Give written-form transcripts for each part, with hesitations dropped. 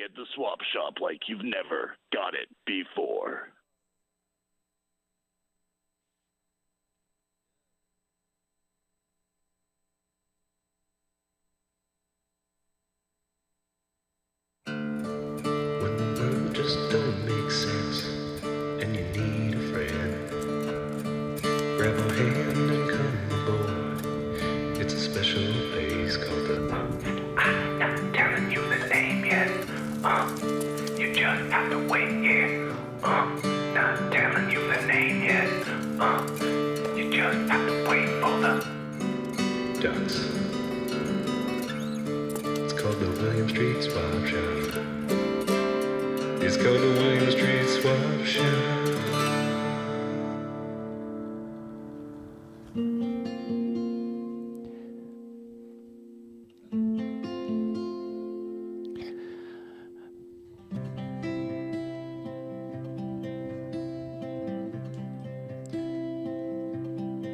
at the swap shop like you've never got it before. When the world just don't make sense and you need a friend, grab a hand and come aboard. It's a special place called the I'm not telling you the name yet. You just have to wait, yeah. Not telling you the name yet. You just have to wait for the ducks. It's called the William Street Swap Shop. It's called the William Street Swap Shop.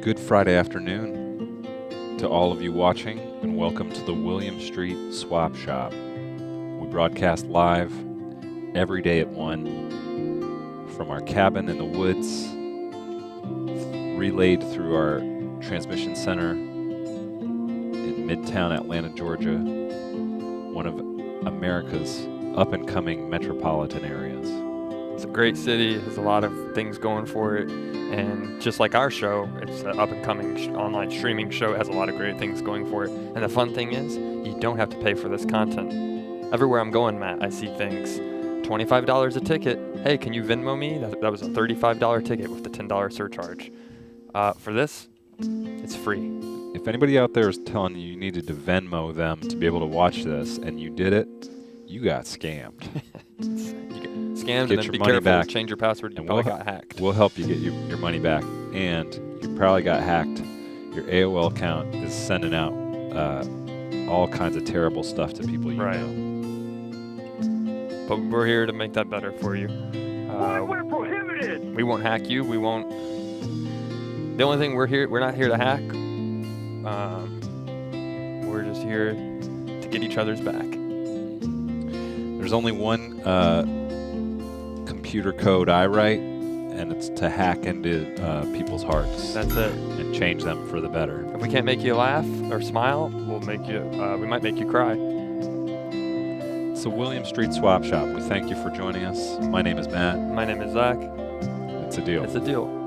Good Friday afternoon to all of you watching, and welcome to the William Street Swap Shop. We broadcast live every day at 1 from our cabin in the woods, relayed through our transmission center in Midtown Atlanta, Georgia, one of America's up-and-coming metropolitan areas. It's a great city, has a lot of things going for it, and just like our show, it's an up-and-coming online streaming show. It has a lot of great things going for it, and the fun thing is, you don't have to pay for this content. Everywhere I'm going, Matt, I see things. $25 a ticket. Hey, can you Venmo me? That was a $35 ticket with the $10 surcharge. For this, it's free. If anybody out there is telling you you needed to Venmo them to be able to watch this, and you did it, you got scammed. Scammed, Get and then your be money careful, back, change your password, you and probably got hacked. We'll help you get your money back, and you probably got hacked. Your AOL account is sending out all kinds of terrible stuff to people you know. But we're here to make that better for you. We're prohibited! We won't hack you. We won't. The only thing we're not here to hack. We're just here to get each other's back. There's only one computer code I write, and it's to hack into people's hearts. That's it. And change them for the better. If we can't make you laugh or smile, we'll make you. We might make you cry. So William Street Swap Shop, we thank you for joining us. My name is Matt. My name is Zach. It's a deal. It's a deal.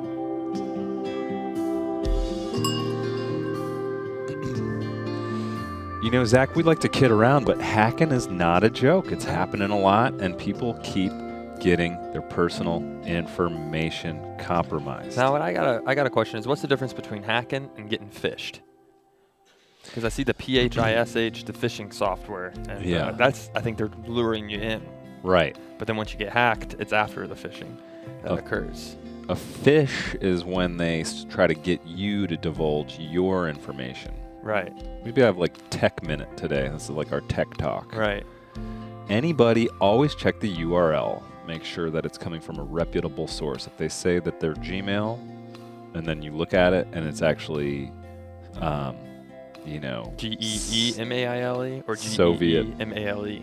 You know, Zach, we like to kid around, but hacking is not a joke. It's happening a lot, and people keep getting their personal information compromised. Now, what I got a question is, what's the difference between hacking and getting phished? Because I see the PHISH, the phishing software, and I think they're luring you in. Right. But then once you get hacked, it's after the phishing that occurs. A phish is when they try to get you to divulge your information. Right. Maybe I have like Tech Minute today. This is like our tech talk. Right. Anybody, always check the URL. Make sure that it's coming from a reputable source. If they say that they're Gmail, and then you look at it and it's actually, GEEMAILE or Soviet GEEMALE.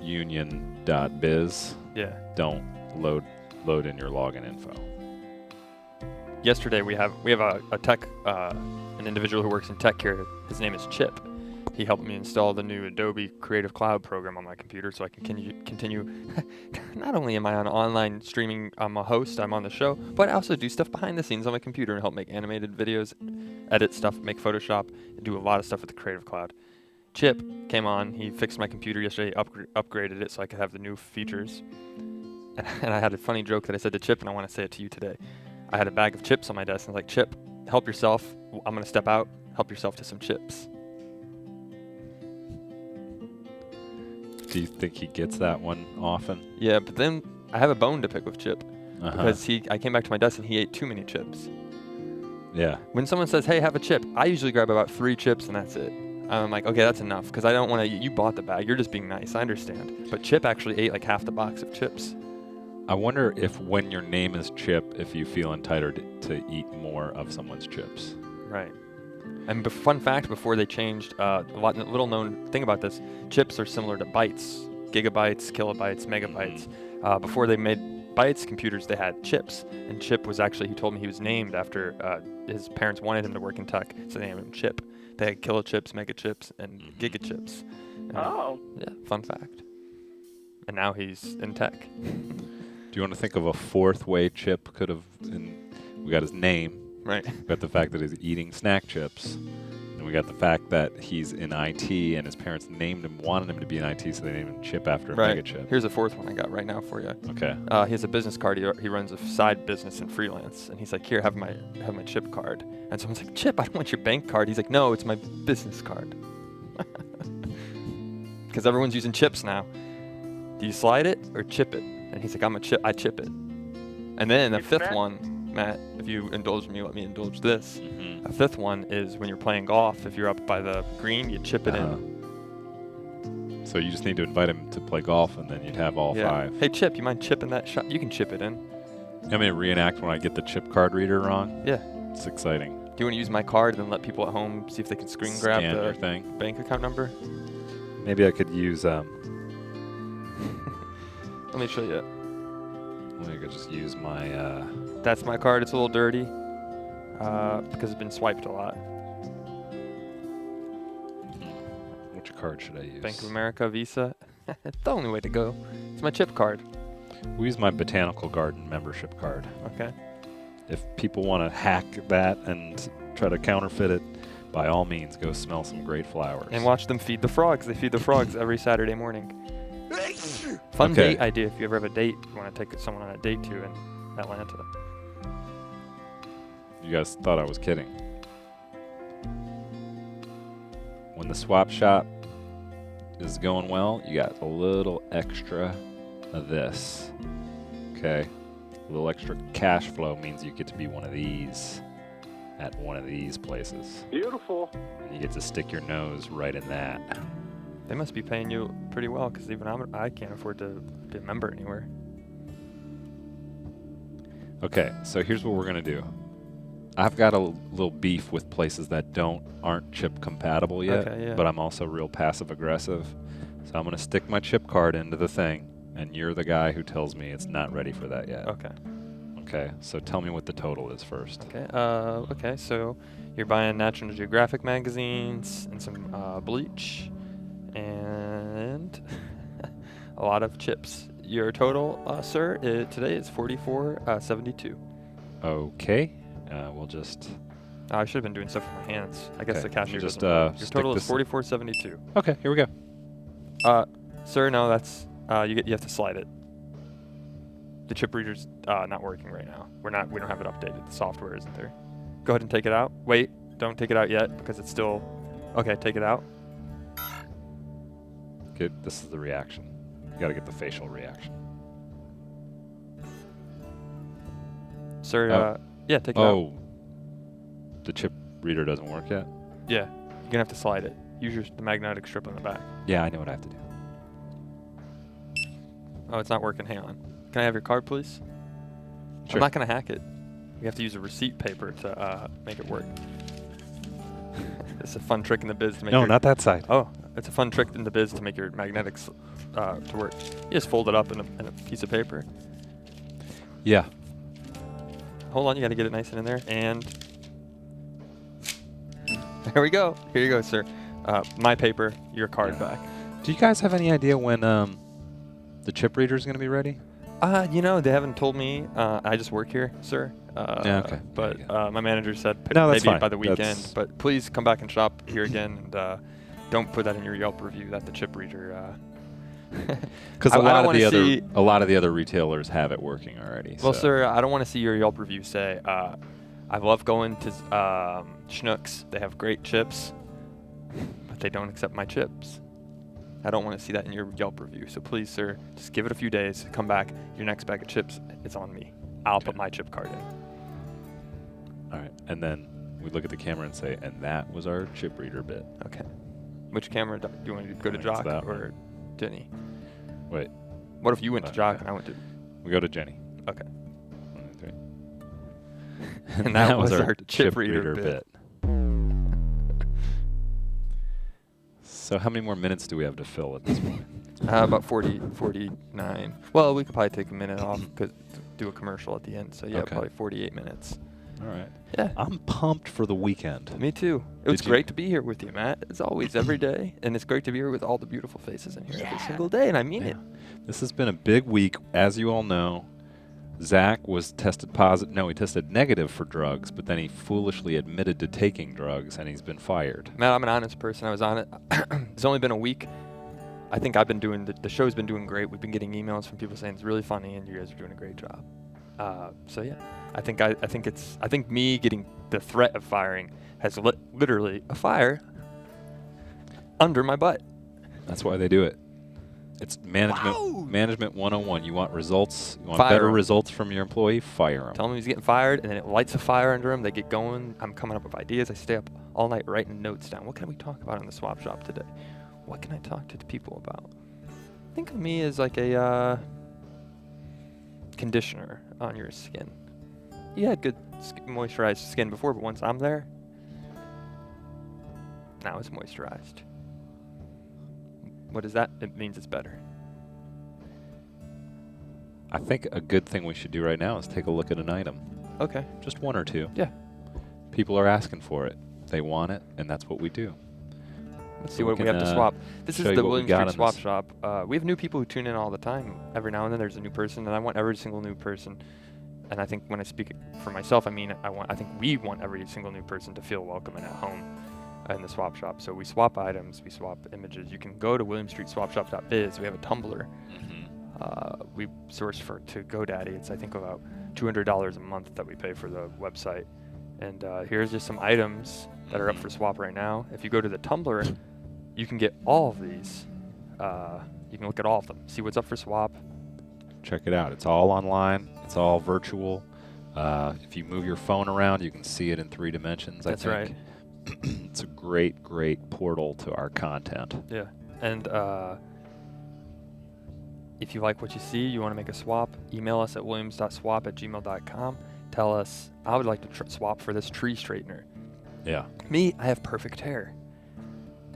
Union.biz. Yeah. Don't load in your login info. Yesterday we have a tech an individual who works in tech here. His name is Chip. He helped me install the new Adobe Creative Cloud program on my computer so I can continue. Not only am I on online streaming, I'm a host, I'm on the show, but I also do stuff behind the scenes on my computer and help make animated videos, edit stuff, make Photoshop, and do a lot of stuff with the Creative Cloud. Chip came on, he fixed my computer yesterday, upgraded it so I could have the new features. And I had a funny joke that I said to Chip, and I want to say it to you today. I had a bag of chips on my desk, and I was like, Chip, help yourself. I'm going to step out. Help yourself to some chips. Do you think he gets that one often? Yeah, but then I have a bone to pick with Chip. Because I came back to my desk and he ate too many chips. Yeah. When someone says, hey, have a chip, I usually grab about 3 chips and that's it. I'm like, okay, that's enough. Because I don't want to, you bought the bag. You're just being nice. I understand. But Chip actually ate like half the box of chips. I wonder if when your name is Chip, if you feel entitled to eat more of someone's chips. Right. And fun fact, before they changed, little known thing about this, chips are similar to bites gigabytes, kilobytes, megabytes. Before they made bytes computers, they had chips. And Chip was actually, he told me he was named after his parents wanted him to work in tech, so they named him Chip. They had kilochips, megachips, and gigachips. And, yeah, fun fact. And now he's in tech. Do you want to think of a fourth way Chip could have? We got his name. Right. We got the fact that he's eating snack chips. And we got the fact that he's in IT and his parents wanted him to be in IT, so they named him Chip after a mega chip. Here's a fourth one I got right now for you. Okay. He has a business card. He runs a side business and freelance. And he's like, here, have my Chip card. And someone's like, Chip, I don't want your bank card. He's like, no, it's my business card. Because everyone's using chips now. Do you slide it or chip it? And he's like, I chip it. And then the fifth one, Matt, if you indulge me, let me indulge this. A fifth one is when you're playing golf, if you're up by the green, you chip it in. So you just need to invite him to play golf, and then you'd have all five. Hey, Chip, you mind chipping that shot? You can chip it in. I'm going to reenact when I get the chip card reader wrong. Yeah. It's exciting. Do you want to use my card and then let people at home see if they can screen grab the thing. bank account number? Maybe I could use... Let me show you. I could just use my... That's my card. It's a little dirty because it's been swiped a lot. Which card should I use? Bank of America, Visa. It's the only way to go. It's my chip card. We use my Botanical Garden membership card. Okay. If people want to hack that and try to counterfeit it, by all means, go smell some great flowers. And watch them feed the frogs. They feed the frogs every Saturday morning. Fun date idea if you ever have a date, you want to take someone on a date to in Atlanta. You guys thought I was kidding. When the swap shop is going well, you got a little extra of this. Okay? A little extra cash flow means you get to be one of these at one of these places. Beautiful. And you get to stick your nose right in that. They must be paying you pretty well because even I can't afford to be a member anywhere. Okay, so here's what we're going to do. I've got a little beef with places that aren't chip compatible yet, but I'm also real passive aggressive. So I'm going to stick my chip card into the thing, and you're the guy who tells me it's not ready for that yet. Okay. Okay, so tell me what the total is first. Okay. Okay. So you're buying National Geographic magazines and some bleach and a lot of chips. Your total, sir, today is $44.72. Okay. We'll just... I should have been doing stuff with my hands. I guess the cashier just, doesn't work. Your total is this $44.72. Okay, here we go. Sir, no, that's you have to slide it. The chip reader's not working right now. We don't have it updated. The software isn't there. Go ahead and take it out. Wait, don't take it out yet because it's still... Okay, take it out. Okay, this is the reaction. You gotta get the facial reaction. Sir, yeah, take it out. Oh, the chip reader doesn't work yet? Yeah, you're gonna have to slide it. Use the magnetic strip on the back. Yeah, I know what I have to do. Oh, it's not working. Hang on. Can I have your card, please? Sure. I'm not gonna hack it. We have to use a receipt paper to make it work. It's a fun trick in the biz to make. No, not that side. Oh, it's a fun trick in the biz to make your magnetics to work. You just fold it up in a piece of paper. Yeah. Hold on, you gotta get it nice and in there, and there we go. Here you go, sir. My paper, your card back. Do you guys have any idea when the chip reader is going to be ready? They haven't told me. I just work here, sir. Okay. But my manager said that's maybe fine. by the weekend. But please come back and shop here again, and don't put that in your Yelp review that the chip reader. Because a lot of the other retailers have it working already. Well, so. sir, I don't want to see your Yelp review say, I love going to Schnucks. They have great chips, but they don't accept my chips. I don't want to see that in your Yelp review. So please, sir, just give it a few days. Come back. Your next bag of chips is on me. I'll put my chip card in. All right. And then we look at the camera and say, and that was our chip reader bit. Okay. Which camera do you want to go to, Jock or Jenny? Wait. What if you went to Jock and I went to... We go to Jenny. Okay. 1, 2, 3. And that was our chip reader bit. So how many more minutes do we have to fill at this point? About 40, 49. Well, we could probably take a minute off, do a commercial at the end. So, yeah, Okay. probably 48 minutes. All right. Yeah. I'm pumped for the weekend. Me too. It was Did you- great to be here with you, Matt. As always, every day. And it's great to be here with all the beautiful faces in here every single day. And I mean it. This has been a big week. As you all know, Zach was tested positive. No, he tested negative for drugs, but then he foolishly admitted to taking drugs, and he's been fired. Matt, I'm an honest person. I was on it. It's only been a week. I think I've been doing, the show's been doing great. We've been getting emails from people saying it's really funny and you guys are doing a great job. So yeah, I think me getting the threat of firing has lit literally a fire under my butt. That's why they do it. It's management. Wow. Management 101. You want results. You want Fire better 'em. results from your employee. Fire him. Tell him he's getting fired, and then it lights a fire under him. They get going. I'm coming up with ideas. I stay up all night writing notes down. What can we talk about in the swap shop today? What can I talk to the people about? Think of me as like a conditioner on your skin. You had good moisturized skin before, but once I'm there, now it's moisturized. What is that? It means it's better. I think a good thing we should do right now is take a look at an item. Okay. Just one or two. Yeah. People are asking for it. They want it, and that's what we do. Let's So see we what we can, have to swap. This is show you the what we William got Street in Swap this. Shop. We have new people who tune in all the time. Every now and then there's a new person, and I want every single new person. And I think when I speak for myself, I mean I think we want every single new person to feel welcome and at home in the swap shop. So we swap items, we swap images. You can go to williamstreetswapshop.biz. We have a Tumblr. We source to GoDaddy. It's I think about $200 a month that we pay for the website. And here's just some items that are up for swap right now. If you go to the Tumblr, you can get all of these. You can look at all of them, see what's up for swap. Check it out. It's all online. It's all virtual. If you move your phone around, you can see it in 3 dimensions. That's I think. It's a great, great portal to our content. Yeah. And if you like what you see, you want to make a swap, email us at williams.swap@gmail.com. Tell us, I would like to swap for this tree straightener. Yeah. Me, I have perfect hair.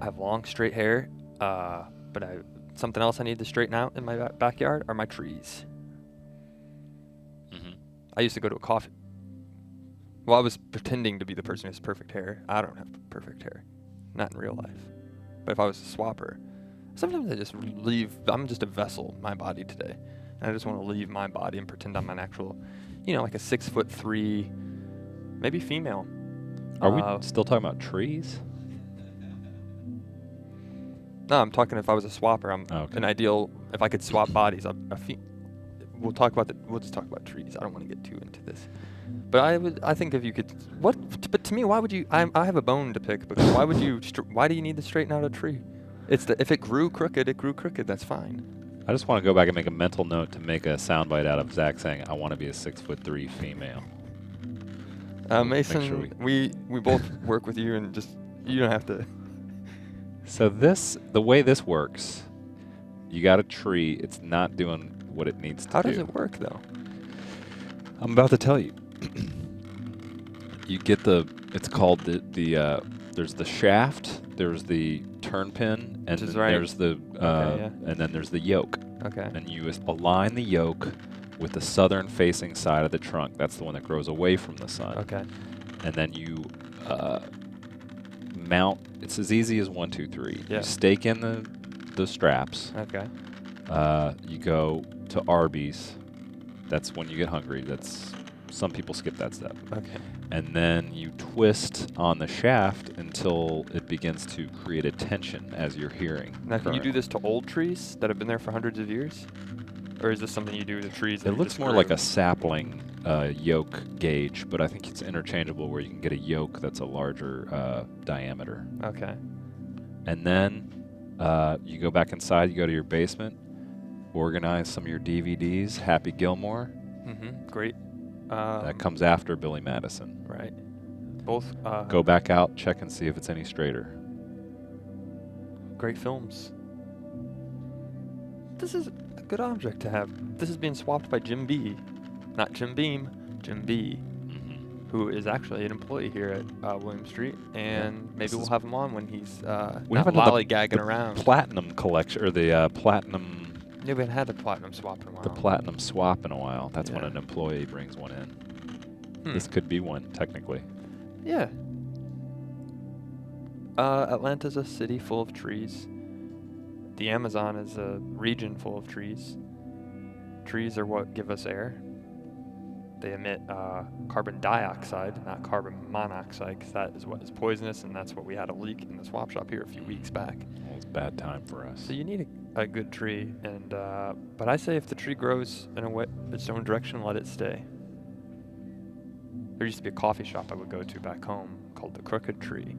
I have long, straight hair, but something else I need to straighten out in my backyard are my trees. I used to go to a coffee. Well, I was pretending to be the person who has perfect hair. I don't have perfect hair. Not in real life. But if I was a swapper, sometimes I just leave. I'm just a vessel, my body today. And I just want to leave my body and pretend I'm an actual, like a 6'3", maybe female. Are we still talking about trees? No, I'm talking if I was a swapper. I'm an ideal. If I could swap bodies, we'll just talk about trees. I don't want to get too into this. But I think if you could, but to me, why would you, I have a bone to pick, because why do you need to straighten out a tree? If it grew crooked, that's fine. I just want to go back and make a mental note to make a soundbite out of Zach saying, I want to be a 6'3" female. Mason, sure we both work with you, and you don't have to. So the way this works, you got a tree, it's not doing what it needs to do. How does it work, though? I'm about to tell you. You get it's called there's the shaft, there's the turn pin, and then there's the and then there's the yoke. Okay. And you align the yoke with the southern facing side of the trunk. That's the one that grows away from the sun. Okay. And then you mount. It's as easy as 1, 2, 3. Yeah. You stake in the straps. Okay. You go to Arby's. That's when you get hungry. Some people skip that step. Okay. And then you twist on the shaft until it begins to create a tension as you're hearing. Now, can you do this to old trees that have been there for hundreds of years? Or is this something you do to trees that It looks more like a sapling yoke gauge, but I think it's interchangeable where you can get a yoke that's a larger diameter. Okay. And then you go back inside, you go to your basement, organize some of your DVDs, Happy Gilmore. Mm-hmm. Great. That comes after Billy Madison. Right. Both. Go back out, check and see if it's any straighter. Great films. This is a good object to have. This is being swapped by Jim B. Not Jim Beam, Jim B. Mm-hmm. who is actually an employee here at William Street, and maybe This we'll is- have him on when he's We not haven't done lollygagging the around. platinum collection, or the platinum, Yeah, we haven't had the platinum swap in a while. the platinum swap in a while. That's when Yeah. an employee brings one in. Hmm. This could be one, technically. Yeah. Atlanta's a city full of trees. The Amazon is a region full of trees. Trees are what give us air. They emit carbon dioxide, not carbon monoxide, because that is what is poisonous, and that's what we had a leak in the swap shop here a few weeks back. Well, it's a bad time for us. So you need a good tree, and but I say if the tree grows in its own direction, let it stay. There used to be a coffee shop I would go to back home called the Crooked Tree.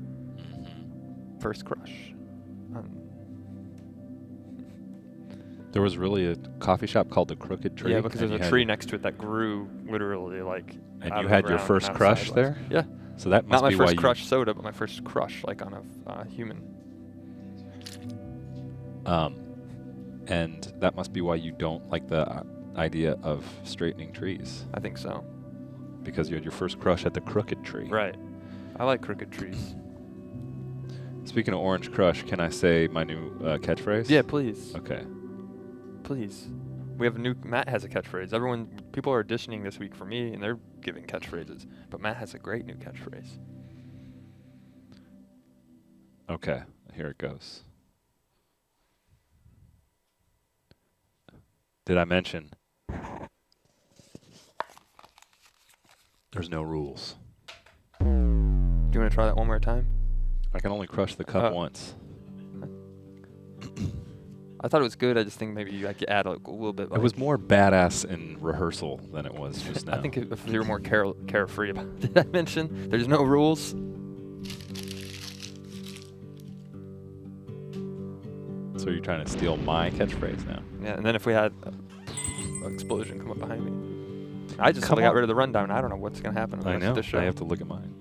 First crush. There was really a coffee shop called the Crooked Tree. Yeah, because and there's you a had- tree next to it that grew literally like. And out you of the had your ground first and out crush sideways. there? Yeah. So that must Not my be why first you. crush soda, but my first crush like on a human. And that must be why you don't like the idea of straightening trees, I think so. because you had your first crush at the Crooked Tree. Right. I like crooked trees. Speaking of Orange Crush, can I say my new catchphrase? Yeah, please. Okay. Please. We have a new. Matt has a catchphrase. People are auditioning this week for me, and they're giving catchphrases. But Matt has a great new catchphrase. Okay. Here it goes. Did I mention there's no rules? Do you want to try that one more time? I can only crush the cup once. I thought it was good. I just think maybe I could add a little bit. It was more badass in rehearsal than it was just now. I think if you were more carefree about it. Did I mention there's no rules? So you're trying to steal my catchphrase now? Yeah, and then if we had an explosion come up behind me. I just Come got on. rid of the rundown. I don't know what's going to happen. I in know. This show. I have to look at mine.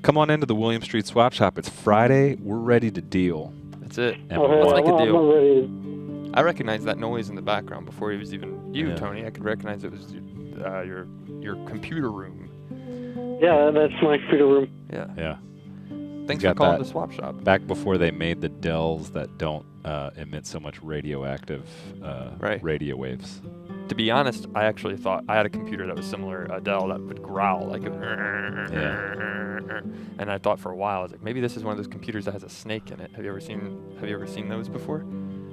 Come on into the William Street Swap Shop. It's Friday. We're ready to deal. That's it. And Let's make a I'm deal. ready. I recognized that noise in the background before it was even you, Yeah. Tony. I could recognize it was your computer room. Yeah, that's my computer room. Yeah. Yeah. Thanks got for calling that. the swap shop. Back before they made the Dells that don't emit so much radioactive Right. radio waves. To be honest, I actually thought I had a computer that was similar, a Dell, that would growl like and I thought for a while, I was like, maybe this is one of those computers that has a snake in it. Have you ever seen those before?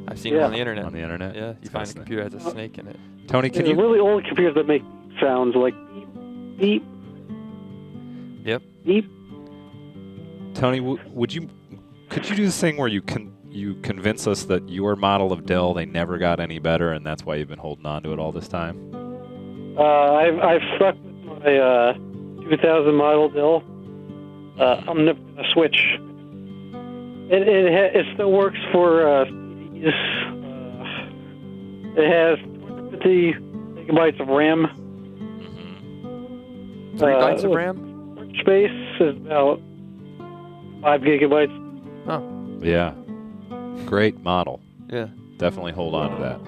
I've seen them on the internet. On the internet? Yeah, you It's got find a snake. computer that has a snake in it. Tony, can There's you... really old computers that make sounds like beep, Yep. beep. Tony, could you do this thing where you convince us that your model of Dell, they never got any better, and that's why you've been holding on to it all this time? I've stuck with my 2000 model Dell. I'm never gonna switch. It still works for CDs. It has 250 gigabytes of RAM. 3 bytes of RAM? Space is about 5 gigabytes. Oh, Yeah. Great model. yeah. Definitely hold on to that.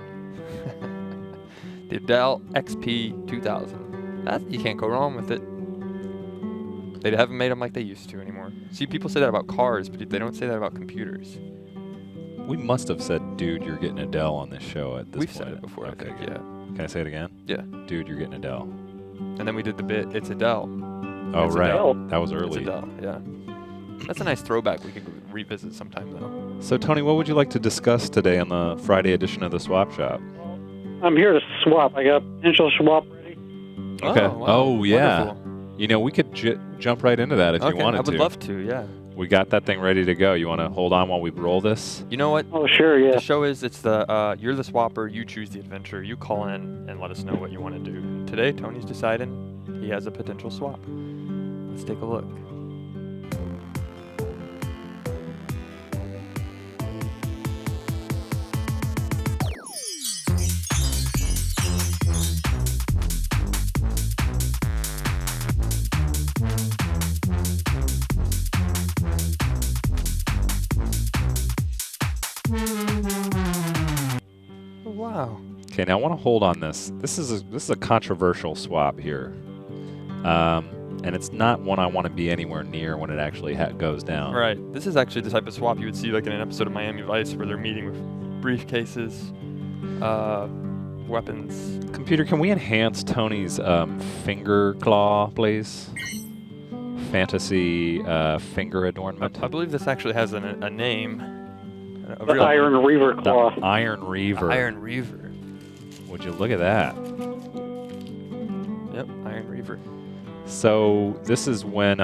The Dell XP 2000. You can't go wrong with it. They haven't made them like they used to anymore. See, people say that about cars, but they don't say that about computers. We must have said, dude, you're getting a Dell on this show at this We've point. said it before, I Okay, think, good. yeah. Can I say it again? Yeah. Dude, you're getting a Dell. And then we did the bit, it's a Dell. Oh, It's a right. Dell. That was It's a early. Dell, yeah. That's a nice throwback we could revisit sometime, though. So, Tony, what would you like to discuss today on the Friday edition of the Swap Shop? I'm here to swap. I got a potential swap ready. Okay. wow. Oh, yeah. Wonderful. You know, we could jump right into that if Okay, you wanted I would to. love to, yeah. We got that thing ready to go. You want to hold on while we roll this? You know what? Oh, sure, yeah. The show is, it's the, you're the swapper, you choose the adventure, you call in and let us know what you want to do. Today, Tony's deciding he has a potential swap. Let's take a look. Wow. Okay, now I want to hold on this. This is a controversial swap here. and it's not one I want to be anywhere near when it actually goes down. Right. This is actually the type of swap you would see like in an episode of Miami Vice where they're meeting with briefcases, weapons. Computer, can we enhance Tony's finger claw, please? Fantasy finger adornment. I believe this actually has a name. A The real Iron Reaver The claw. Iron Reaver. Iron Reaver. Would you look at that? Yep, Iron Reaver. So this is when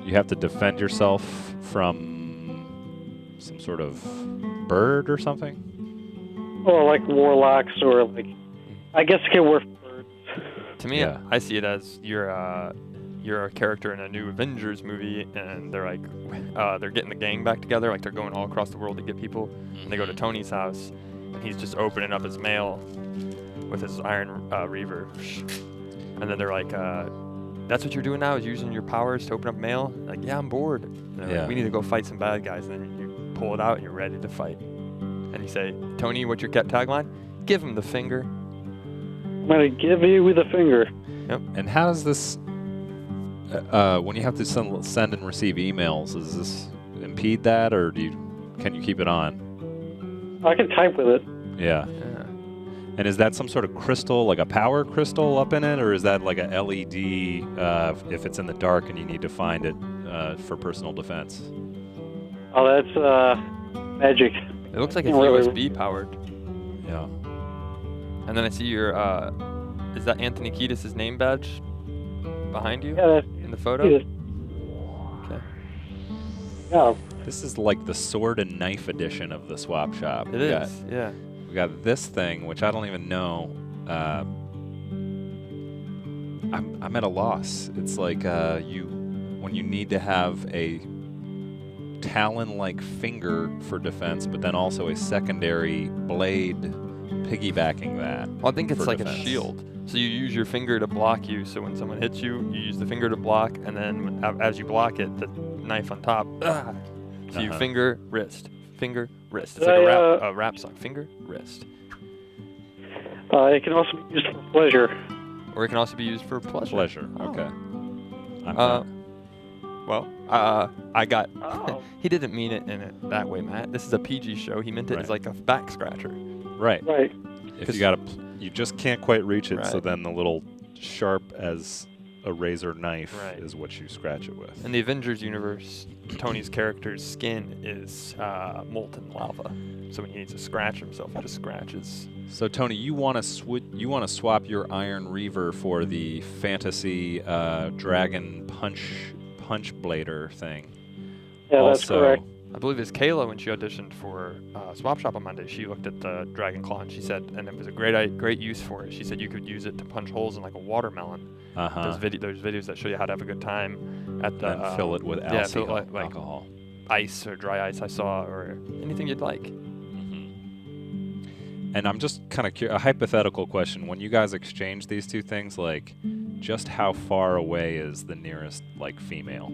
you have to defend yourself from some sort of bird or something. Or like warlocks, or like, I guess it can work for birds. To me, Yeah. I see it as you're a character in a new Avengers movie, and they're like, they're getting the gang back together, like they're going all across the world to get people, and they go to Tony's house, and he's just opening up his mail with his Iron Reaver, and then they're like, "That's what you're doing now? Is using your powers to open up mail?" Like, yeah, I'm bored. And they're Yeah. like, we need to go fight some bad guys, and then you pull it out, and you're ready to fight. And you say, "Tony, what's your tagline? Give him the finger." I'm gonna give you the finger. And how does this, when you have to send and receive emails, does this impede that, or can you keep it on? I can type with it. Yeah. Yeah. And is that some sort of crystal, like a power crystal up in it, or is that like a LED if it's in the dark and you need to find it for personal defense? Oh, that's magic. It looks like it's Yeah, really. USB powered. Yeah. And then I see your, is that Anthony Kiedis' name badge behind you Yeah, that's in the photo? it. Okay. Yeah. This is like the sword and knife edition of the swap shop. It is, yeah. We got this thing, which I don't even know. I'm at a loss. It's like when you need to have a talon-like finger for defense, but then also a secondary blade piggybacking that. Well, I think it's for like defense. a shield. So you use your finger to block you, so when someone hits you, you use the finger to block, and then as you block it, the knife on top. So you finger, wrist, finger, wrist. It's like a rap song. Finger, wrist. It can also be used for pleasure. Or it can also be used for pleasure. Pleasure. Oh. Okay. I got. Oh. He didn't mean it in it that way, Matt. This is a PG show. He meant it Right. as like a back scratcher. Right. Right. If you you just can't quite reach it, so Right. then the little sharp as a razor knife Right. is what you scratch it with. In the Avengers universe, Tony's character's skin is molten lava. So when he needs to scratch himself, he just scratches. So Tony, you want to swap your Iron Reaver for the fantasy dragon punch blader thing. Yeah, that's also, correct. I believe it's Kayla when she auditioned for Swap Shop on Monday. She looked at the Dragon Claw and she said, and it was a great use for it. She said you could use it to punch holes in like a watermelon. There's videos that show you how to have a good time at the. and fill it with yeah, fill it like alcohol. ice or dry ice I saw, or anything you'd like. And I'm just kind of curious, a hypothetical question. When you guys exchange these two things, like, just how far away is the nearest, like, female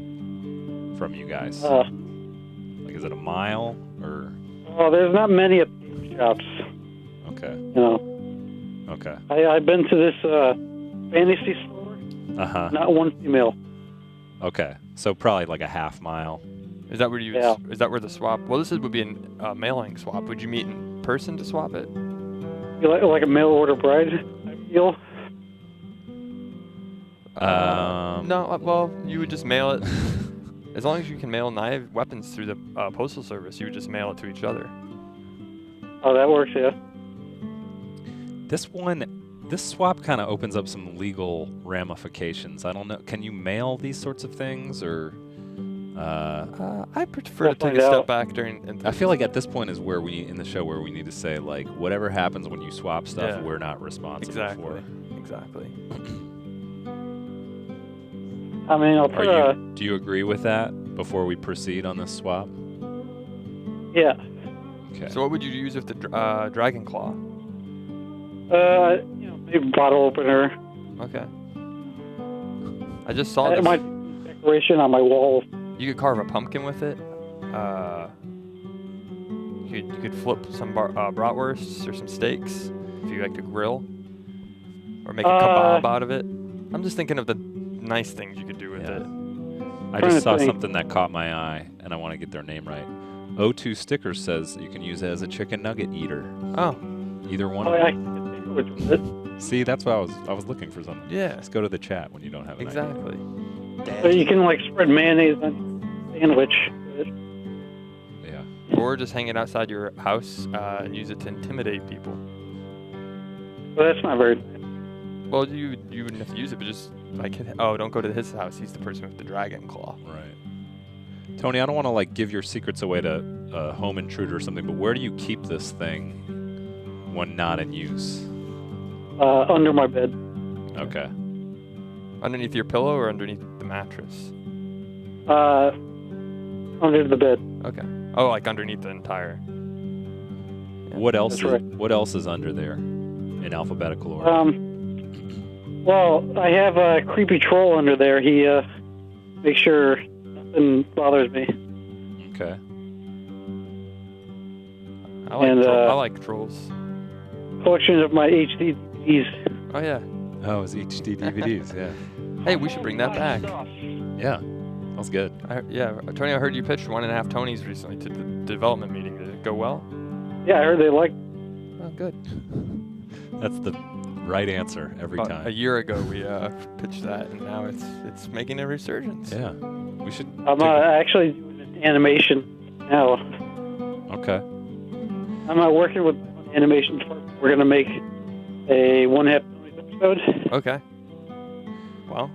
from you guys? Like, is it a mile, or? Oh, there's not many at the shops. Okay. You know, Okay. I've been to this fantasy store. Not one female. Okay. So probably like a half mile. Is that where you? Yeah. Is that where the swap? Well, would be a mailing swap. Would you meet in person to swap it? You like a mail order bride type deal? No. Well, you would just mail it. As long as you can mail weapons through the postal service, you would just mail it to each other. Oh, that works, yeah. This swap kind of opens up some legal ramifications. I don't know. Can you mail these sorts of things, or? I prefer to take find a step out. back during. I feel like at this point is where in the show where we need to say, like, whatever happens when you swap stuff, Yeah. we're not responsible for. Exactly. I mean, I'll put Do you agree with that before we proceed on this swap? yeah. Okay. So what would you use with the Dragon Claw? You know, maybe bottle opener. Okay. I just saw It this. might be decoration on my wall. You could carve a pumpkin with it. You could flip some bratwursts or some steaks if you like to grill, or make a kebab out of it. I'm just thinking of the nice things you could do with Yeah. it. I Trying just to saw think. something that caught my eye, and I want to get their name right. O2 Stickers says you can use it as a chicken nugget eater. Oh, Either one. Oh, of yeah, I them. can get sandwich with it. See, that's why I was looking for something. yeah, Let's go to the chat when you don't have an idea. exactly. So you can like spread mayonnaise on your sandwich. Yeah. Or just hang it outside your house and use it to intimidate people. Well, that's not very. Well, you wouldn't have to use it, but just like, oh, don't go to his house. He's the person with the dragon claw. Right. Tony, I don't want to like give your secrets away to a home intruder or something, but where do you keep this thing when not in use? Under my bed. Okay. Underneath your pillow or underneath the mattress? Under the bed. Okay. Oh, like underneath the entire. Yeah. What else? That's right. What else is under there in alphabetical order? Well, I have a creepy troll under there. He makes sure nothing bothers me. Okay. I like trolls. Collection of my HD DVDs. Oh yeah. Oh, it's HD DVDs. Yeah. Hey, we should bring that back. Yeah. That's good. Tony, I heard you pitched 1.5 Tonys recently to the development meeting. Did it go well? Yeah, I heard they like. Oh, good. That's the right answer every A time. year ago we pitched that, and now it's making a resurgence. Yeah. We should. I'm actually doing an animation now. Okay. I'm working with animation department. We're gonna make a 1.5 Tonys episode. Okay. Well,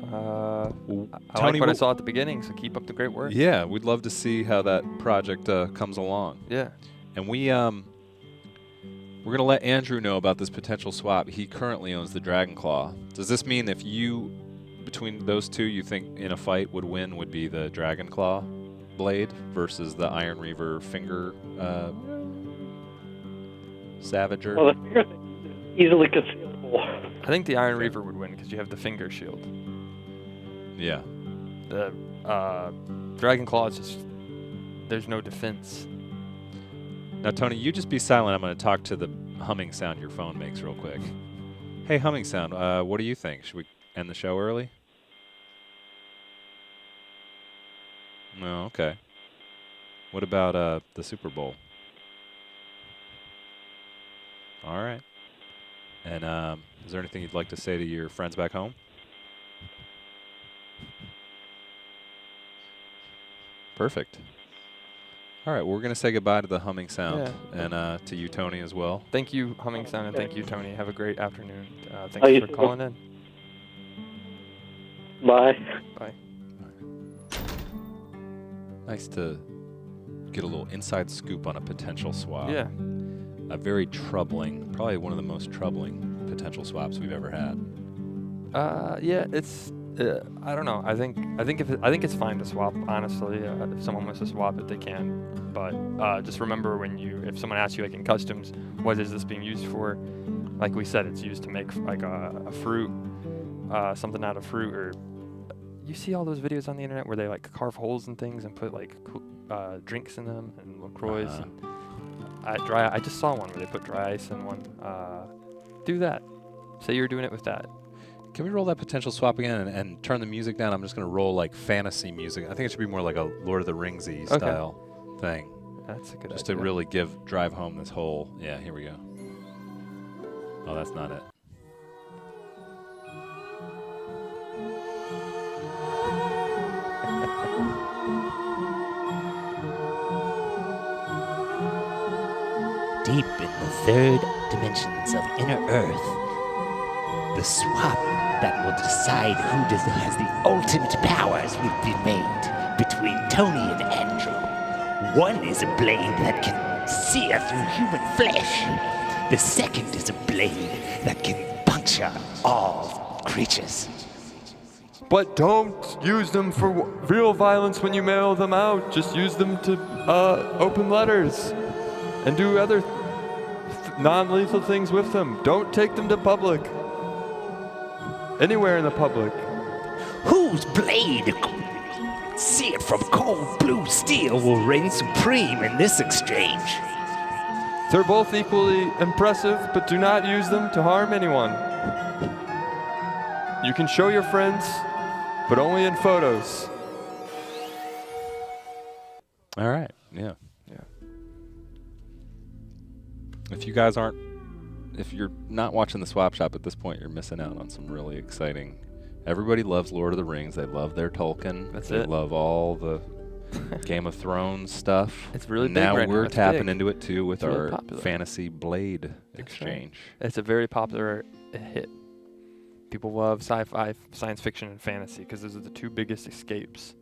I Tony, like what I saw at the beginning, so keep up the great work. Yeah, we'd love to see how that project comes along. Yeah. And we're gonna let Andrew know about this potential swap. He currently owns the Dragon Claw. Does this mean if you, between those two, you think in a fight would be the Dragon Claw blade versus the Iron Reaver finger Savager? Well, the finger thing is easily concealable. I think the Iron Reaver would win because you have the finger shield. Yeah. The Dragon Claw is just, there's no defense. Now, Tony, you just be silent. I'm going to talk to the humming sound your phone makes real quick. Hey, humming sound, what do you think? Should we end the show early? No, okay. What about the Super Bowl? All right. And is there anything you'd like to say to your friends back home? Perfect. All right, well, we're going to say goodbye to the humming sound and to you, Tony, as well. Thank you, Humming Sound, and thank you, Tony. Have a great afternoon. you Thanks for too. calling in. Bye. Bye. Nice to get a little inside scoop on a potential swap. Yeah. A very troubling, probably one of the most troubling potential swaps we've ever had. Yeah, it's. I don't know. I think it's fine to swap. Honestly, if someone wants to swap it, they can. But just remember if someone asks you like in customs, what is this being used for? Like we said, it's used to make like a fruit, something out of fruit. Or you see all those videos on the internet where they like carve holes in things and put like drinks in them and LaCroix. And I just saw one where they put dry ice in one. Do that. Say you're doing it with that. Can we roll that potential swap again and turn the music down? I'm just going to roll like fantasy music. I think it should be more like a Lord of the Ringsy style thing. That's a good Just idea. to really drive home this whole. Yeah, here we go. Oh, that's not it. Deep in the third dimensions of inner Earth, the swap that will decide who has the ultimate powers will be made between Tony and Andrew. One is a blade that can sear through human flesh. The second is a blade that can puncture all creatures. But don't use them for real violence when you mail them out. Just use them to open letters and do other non-lethal things with them. Don't take them to public. Anywhere in the public. Whose blade, seared from cold blue steel, will reign supreme in this exchange? They're both equally impressive, but do not use them to harm anyone. You can show your friends, but only in photos. All right. Yeah. Yeah. If you're not watching the Swap Shop at this point, you're missing out on some really exciting. Everybody loves Lord of the Rings. They love their Tolkien. That's they it. love all the Game of Thrones stuff. It's really big now right now. we're It's tapping big. into it too with It's really our popular. Fantasy Blade That's exchange. Right. It's a very popular hit. People love sci-fi, science fiction, and fantasy because those are the two biggest escapes.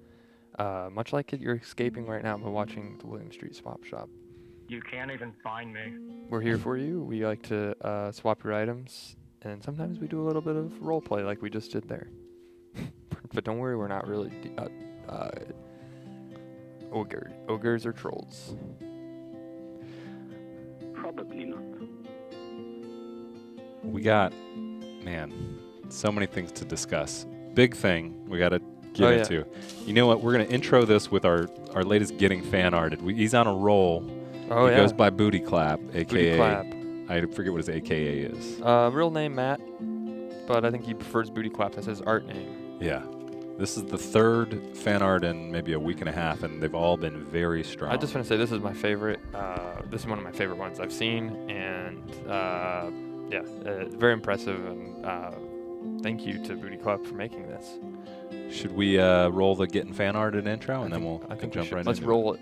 Much like you're escaping right now by watching the William Street Swap Shop. You can't even find me. We're here for you. We like to swap your items, and sometimes we do a little bit of role play like we just did there. But don't worry, we're not really ogres or trolls. Probably not. We got, man, so many things to discuss. Big thing we got to get into. You know what? We're going to intro this with our latest Getting Fan Arted. He's on a roll. Oh, he yeah. goes by Booty Clap, a.k.a. Booty Clap. I forget what his a.k.a. is. Real name Matt, but I think he prefers Booty Clap. That's his art name. Yeah. This is the third fan art in maybe a week and a half, and they've all been very strong. I just want to say this is my favorite. This is one of my favorite ones I've seen, and very impressive. And thank you to Booty Club for making this. Should we roll the Getting Fan Arted intro, and then we'll jump right Let's into roll it.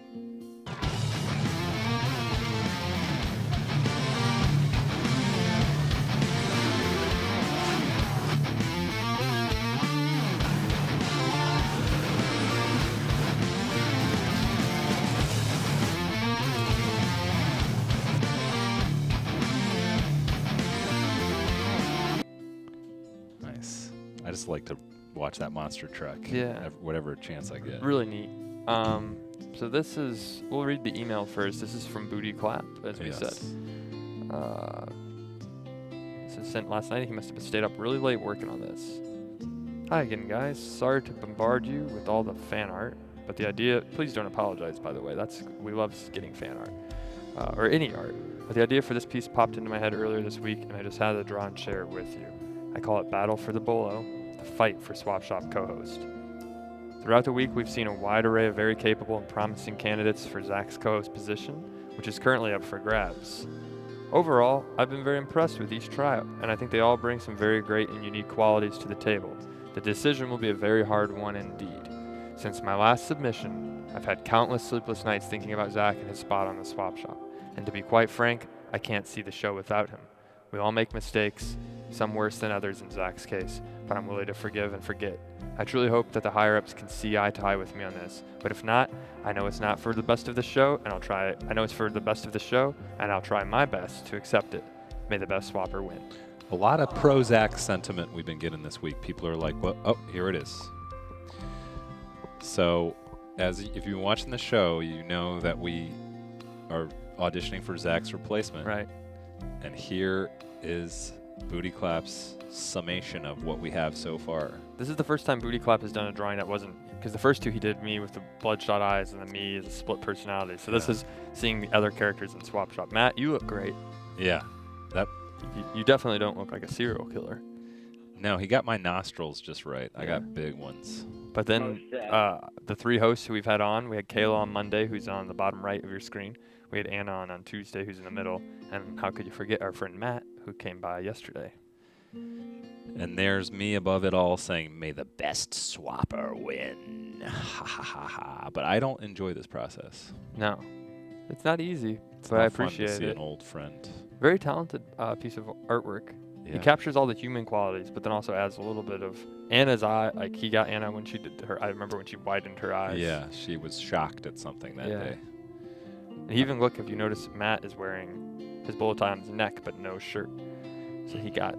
Nice. I just like to watch that monster truck. Yeah. Whatever chance I get. Really neat. So this is, we'll read the email first. This is from Booty Clap, as we said. This was sent last night. He must have stayed up really late working on this. Hi again, guys. Sorry to bombard you with all the fan art, but the idea, please don't apologize, by the way. We love getting fan art, or any art. But the idea for this piece popped into my head earlier this week, and I just had to draw and share it with you. I call it Battle for the Bolo, the fight for Swap Shop co-host. Throughout the week, we've seen a wide array of very capable and promising candidates for Zach's co-host position, which is currently up for grabs. Overall, I've been very impressed with each tryout, and I think they all bring some very great and unique qualities to the table. The decision will be a very hard one indeed. Since my last submission, I've had countless sleepless nights thinking about Zach and his spot on the Swap Shop, and to be quite frank, I can't see the show without him. We all make mistakes, some worse than others in Zach's case, but I'm willing to forgive and forget. I truly hope that the higher-ups can see eye to eye with me on this, but if not, I know it's not for the best of the show, and I'll try my best to accept it. May the best swapper win. A lot of pro-Zach sentiment we've been getting this week. People are like, "Well, oh, here it is." So, if you've been watching the show, you know that we are auditioning for Zach's replacement. Right. And here is Booty Clap's summation of what we have so far. This is the first time Booty Clap has done a drawing that wasn't, because the first two he did me with the bloodshot eyes and then me as a split personality. So this is seeing the other characters in Swap Shop. Matt, you look great. Yeah. You definitely don't look like a serial killer. No, he got my nostrils just right. I got big ones. But then the three hosts who we've had on, we had Kayla on Monday, who's on the bottom right of your screen. We had Anna on Tuesday, who's in the middle. And how could you forget our friend Matt, who came by yesterday. And there's me above it all saying, "May the best swapper win." Ha ha ha ha. But I don't enjoy this process. No. It's not easy, It's but not I fun appreciate to see it. an old friend. Very talented piece of artwork. Yeah. He captures all the human qualities, but then also adds a little bit of Anna's eye. Like, he got Anna when she did her, I remember when she widened her eyes. Yeah, she was shocked at something that day. And even look, if you notice, Matt is wearing his bow tie on his neck, but no shirt. So he got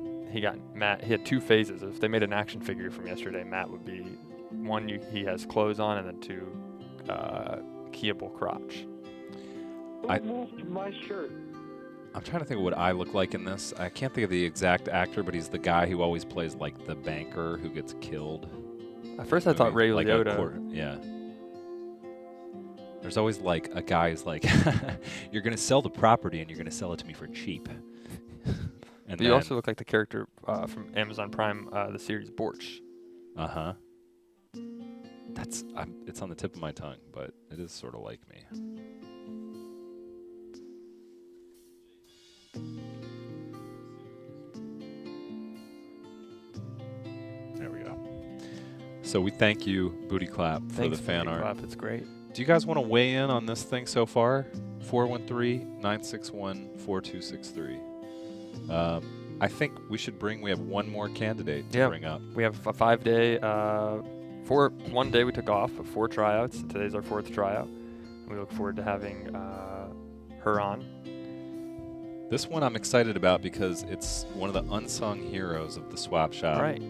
Matt. He had two phases. If they made an action figure from yesterday, Matt would be one. He has clothes on, and then two, keyable crotch. My shirt. I'm trying to think of what I look like in this. I can't think of the exact actor, but he's the guy who always plays like the banker who gets killed. At first, I thought Ray like Liotta. Yeah. There's always like a guy who's like, "You're gonna sell the property and you're gonna sell it to me for cheap." And But you then- also look like the character from Amazon Prime, the series Borch. Uh-huh. It's on the tip of my tongue, but it is sort of like me. There we go. So we thank you, Booty Clap, for Thanks, the fan Booty art. Clap, it's great. Do you guys want to weigh in on this thing so far? 413-961-4263. I think we have one more candidate to bring up. We have a 5-day, 1 day we took off, but 4 tryouts. Today's our 4th tryout. We look forward to having her on. This one I'm excited about because it's one of the unsung heroes of the swap shop. Right.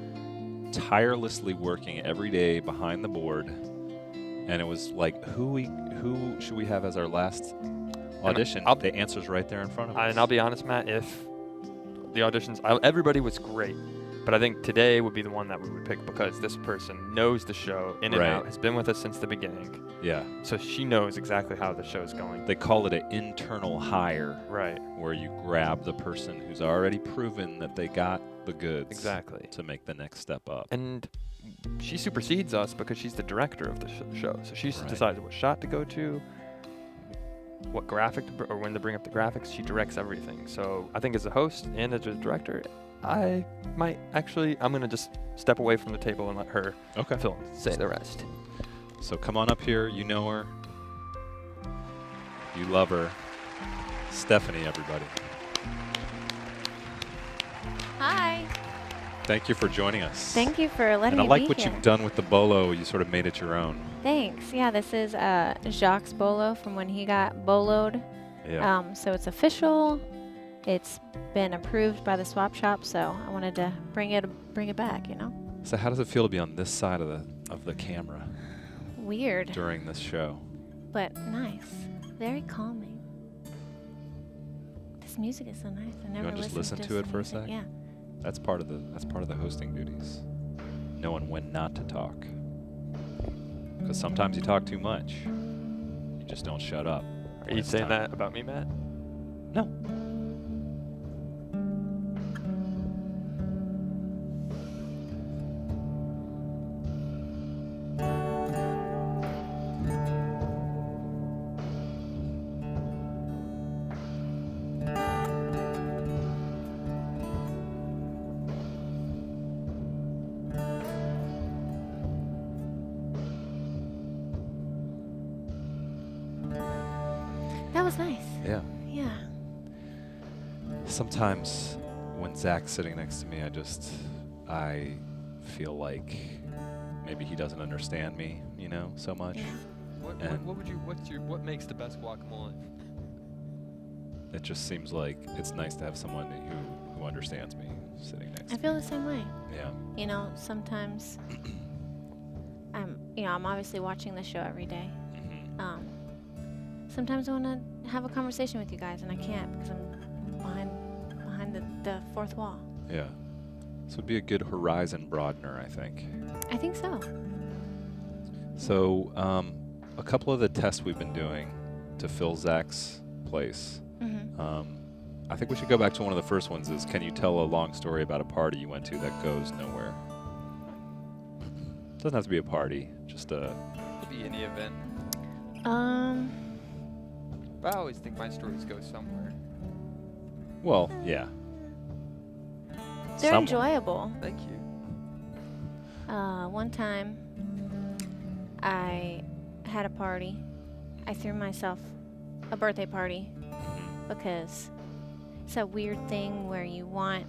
Tirelessly working every day behind the board. And it was like, who should we have as our last audition? The answer's right there in front of us. And I'll be honest, Matt, if the auditions, everybody was great. But I think today would be the one that we would pick because this person knows the show in and out, has been with us since the beginning. Yeah. So she knows exactly how the show's going. They call it an internal hire. Right. Where you grab the person who's already proven that they got the goods. Exactly. To make the next step up. And she supersedes us because she's the director of the show. So she decides what shot to go to, what graphic or when to bring up the graphics. She directs everything. So I think as a host and as a director, I'm going to just step away from the table and let her say the rest. So come on up here. You know her. You love her. Stephanie, everybody. Hi. Thank you for joining us. Thank you for letting me be here. And I like what you've done with the bolo. You sort of made it your own. Thanks. Yeah, this is Jacques' bolo from when he got boloed. Yeah. So it's official. It's been approved by the swap shop, so I wanted to bring it back, you know? So how does it feel to be on this side of the camera? Weird. During this show. But nice. Very calming. This music is so nice. I never You want to just listen to it for a sec? Yeah. That's part of the hosting duties. Knowing when not to talk. Because sometimes you talk too much. You just don't shut up. Are you saying that about me, Matt? No. That was nice. Yeah. Yeah. Sometimes when Zach's sitting next to me, I feel like maybe he doesn't understand me, so much. What makes the best guacamole? It just seems like it's nice to have someone who understands me sitting next to me. I feel the same way. Yeah. Sometimes I'm obviously watching the show every day. Mm-hmm. Sometimes I want to have a conversation with you guys, and I can't because I'm behind the fourth wall. Yeah. This would be a good horizon broadener, I think. I think so. So, a couple of the tests we've been doing to fill Zach's place. Mm-hmm. I think we should go back to one of the first ones is, can you tell a long story about a party you went to that goes nowhere? Doesn't have to be a party, just a... Could be any event. But I always think my stories go somewhere. Well, yeah. They're enjoyable. Thank you. One time, I had a party. I threw myself a birthday party because it's a weird thing where you want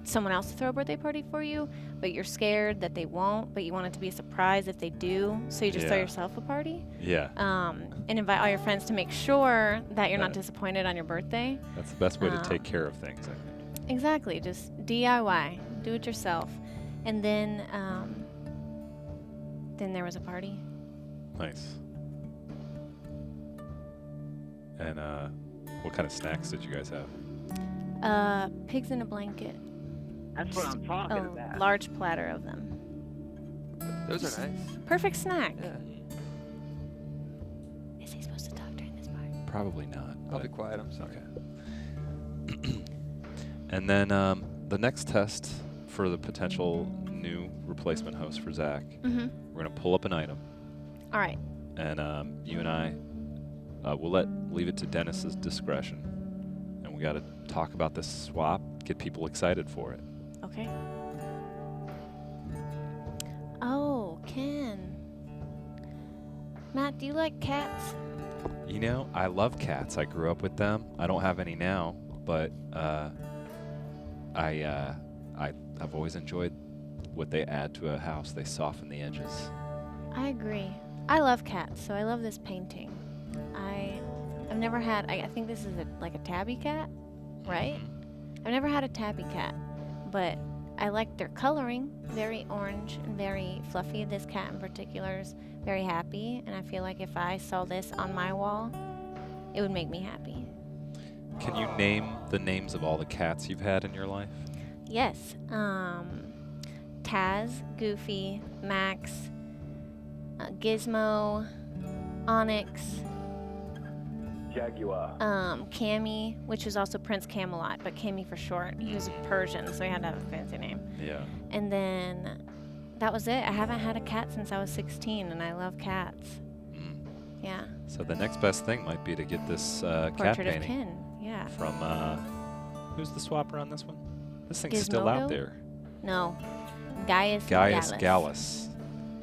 someone else to throw a birthday party for you, but you're scared that they won't, but you want it to be a surprise if they do, so you just throw yourself a party. Yeah. And invite all your friends to make sure that you're not disappointed on your birthday. That's the best way to take care of things, I think. Exactly. Just DIY. Do it yourself. And then there was a party. Nice. And what kind of snacks did you guys have? Pigs in a blanket. That's what I'm talking about. A large platter of them. Those are nice. Perfect snack. Yeah. Is he supposed to talk during this part? Probably not. I'll be quiet, I'm sorry. Okay. And then the next test for the potential new replacement host for Zach, Mm-hmm. we're going to pull up an item. All right. And you and I, we'll leave it to Dennis's discretion. And we got to talk about this swap, get people excited for it. Okay. Oh, Ken. Matt, do you like cats? You know, I love cats. I grew up with them. I don't have any now, but I've always enjoyed what they add to a house. They soften the edges. I agree. I love cats, so I love this painting. I've never had. I think this is like a tabby cat, right? Mm-hmm. I've never had a tabby cat, but I like their coloring. Very orange and very fluffy. This cat in particular is very happy, and I feel like if I saw this on my wall, it would make me happy. Can you name the names of all the cats you've had in your life? Yes. Taz, Goofy, Max, Gizmo, Onyx, Jaguar. Cammy, which was also Prince Camelot, but Cammy for short. He was Persian, so he had to have a fancy name. Yeah. And then that was it. I haven't had a cat since I was 16, and I love cats. Mm. Yeah. So the next best thing might be to get this cat Portrait of painting Ken. Yeah. from who's the swapper on this one? This thing's still out Gizmodo? there. No. Gaius Gallus.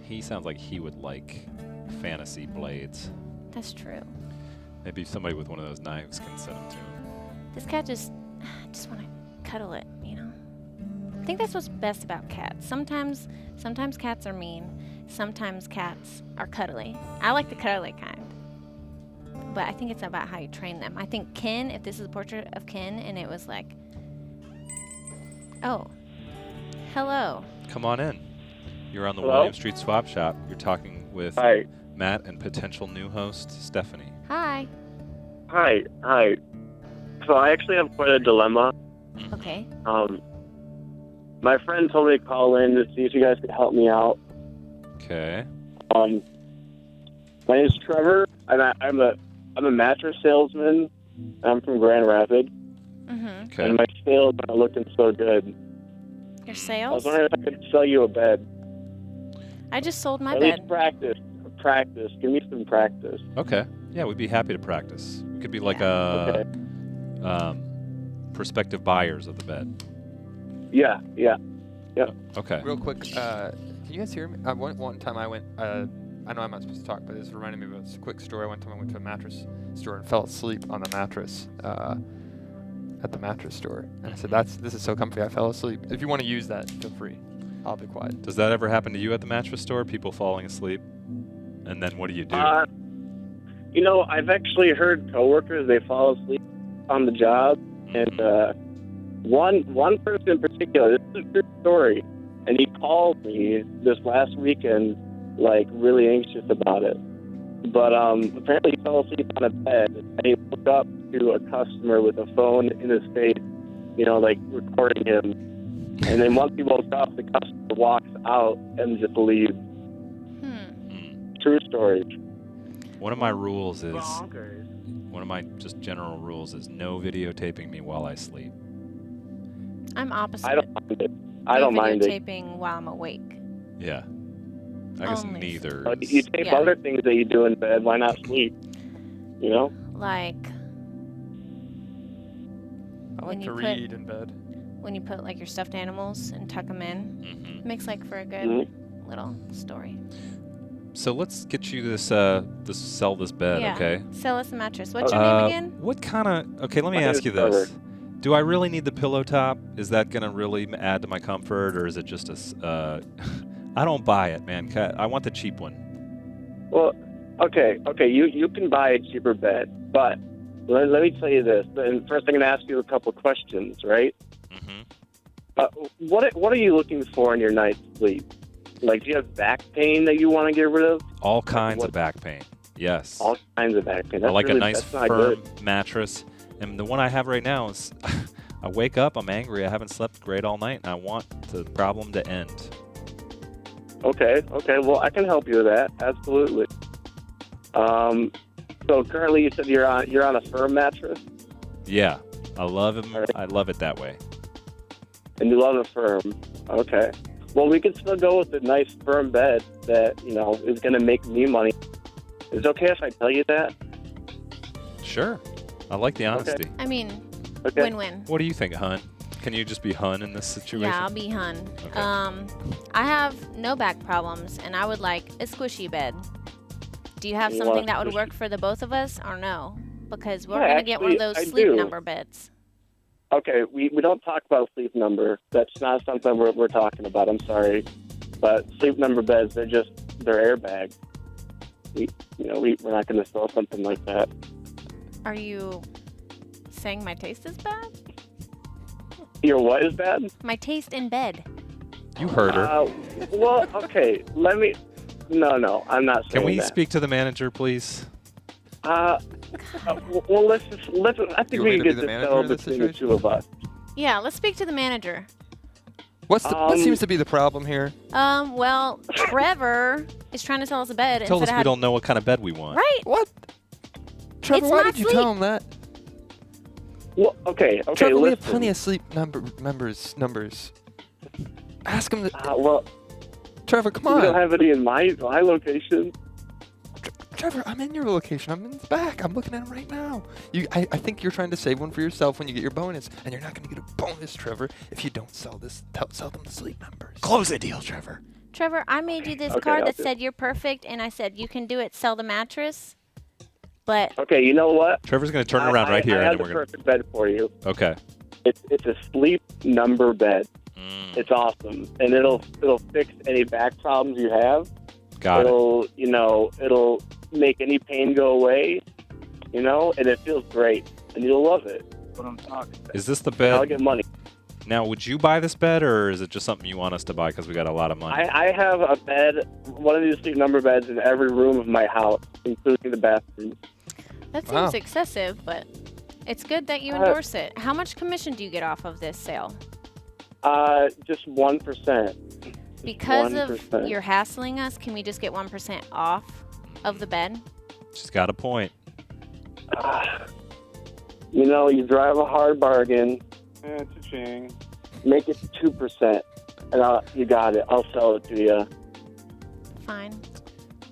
He sounds like he would like fantasy blades. That's true. Maybe somebody with one of those knives can send them to him. This cat just want to cuddle it, you know? I think that's what's best about cats. Sometimes cats are mean. Sometimes cats are cuddly. I like the cuddly kind. But I think it's about how you train them. I think Ken, if this is a portrait of Ken and it was like, oh, hello. Come on in. You're on the Hello? William Street Swap Shop. You're talking with Hi. Matt and potential new host, Stephanie. Hi. Hi. So I actually have quite a dilemma. Okay. My friend told me to call in to see if you guys could help me out. Okay. My name is Trevor, and I'm a mattress salesman. I'm from Grand Rapids, Mm-hmm. Okay. and my sales aren't looking so good. Your I was sales? wondering if I could sell you a bed. I just sold my At bed. least practice. Give me some practice. Okay. Yeah, we'd be happy to practice. We could be like Okay. prospective buyers of the bed. Yeah. Okay. Real quick, can you guys hear me? One time I went, I know I'm not supposed to talk, but this reminded me of a quick story. One time I went to a mattress store and fell asleep on the mattress at the mattress store. And I said, this is so comfy, I fell asleep. If you want to use that, feel free. I'll be quiet. Does that ever happen to you at the mattress store? People falling asleep? And then what do you do? I've actually heard coworkers, they fall asleep on the job, and one person in particular, this is a true story, and he called me this last weekend, like, really anxious about it. But apparently he fell asleep on a bed, and he woke up to a customer with a phone in his face, like, recording him. And then once he woke up, the customer walks out and just leaves. True story. One of my rules is, Bonkers. one of my just general rules is no videotaping me while I sleep. I'm opposite. I don't mind it. I No don't mind it. videotaping while I'm awake. Yeah. I guess Only neither. You is- tape Yeah. other things that you do in bed. Why not sleep? Like I When like you to put- read in bed. when you put like your stuffed animals and tuck them in. Mhm. It makes like for a good Mhm. little story. So let's get you this sell this bed, Yeah. okay? Sell us a mattress. What's your name again? What kind of? Okay, let me My name ask is you this: Trevor. do I really need the pillow top? Is that gonna really add to my comfort, or is it just I don't buy it, man. I want the cheap one. Well, okay. You can buy a cheaper bed, but let me tell you this. And first, I'm going to ask you a couple questions, right? Mm-hmm. What are you looking for in your night's sleep? Like, do you have back pain that you want to get rid of? All kinds what- of back pain. Yes. All kinds of back pain. I That's like really, a nice that's not firm good. mattress, and the one I have right now is. I wake up, I'm angry, I haven't slept great all night, and I want the problem to end. Okay. Well, I can help you with that. Absolutely. So currently, you said you're on a firm mattress. Yeah, I love him. All right. I love it that way. And you love a firm. Okay. Well, we could still go with a nice firm bed that, is going to make me money. Is it okay if I tell you that? Sure. I like the honesty. I mean, Okay. win-win. What do you think, Hun? Can you just be Hun in this situation? Yeah, I'll be Hun. Okay. I have no back problems, and I would like a squishy bed. Do you have You something want that would squishy? work for the both of us, or no? Because we're Yeah, gonna get one of actually, those I sleep do. number beds. Okay, we don't talk about sleep number. That's not something we're talking about. I'm sorry. But sleep number beds, they're airbags. We're not going to sell something like that. Are you saying my taste is bad? Your what is bad? My taste in bed. You heard her. Well, okay, No, I'm not saying Can we that. speak to the manager, please? Well, let's. I think You we want me to can get be the this manager settled of this between the situation? two of us. Yeah, let's speak to the manager. What seems to be the problem here? Well, Trevor is trying to sell us a bed Told us instead we of don't know what kind of bed we want. Right. What? Trevor, It's why not did you sleep. tell him that? Well, okay, Trevor, we have listen. plenty of sleep numbers. Ask him. Well, Trevor, come we don't on. have any in my location. Trevor, I'm in your location. I'm in the back. I'm looking at him right now. I think you're trying to save one for yourself when you get your bonus, and you're not going to get a bonus, Trevor, if you don't sell them the sleep numbers. Close the deal, Trevor. Trevor, I made you this Okay, card I'll that do it. said you're perfect, and I said you can do it, sell the mattress. But Okay, you know what? Trevor's going to turn around right here, I and have then the we're going perfect bed for you. to. Okay. It's a sleep number bed. It's awesome, and it'll fix any back problems you have. Got it. It'll make any pain go away, and it feels great, and you'll love it. What I'm talking about. Is this the I'll bed? get money. Now, would you buy this bed, or is it just something you want us to buy because we got a lot of money? I have a bed, one of these sleep number beds in every room of my house, including the bathroom. that seems Wow. excessive, but it's good that you Uh, endorse it. How much commission do you get off of this sale? Just 1%. Because of 1%. you're hassling us, can we just get 1% off of the bed? She's got a point. You drive a hard bargain. Cha-ching. Make it 2%, and you got it. I'll sell it to you. Fine.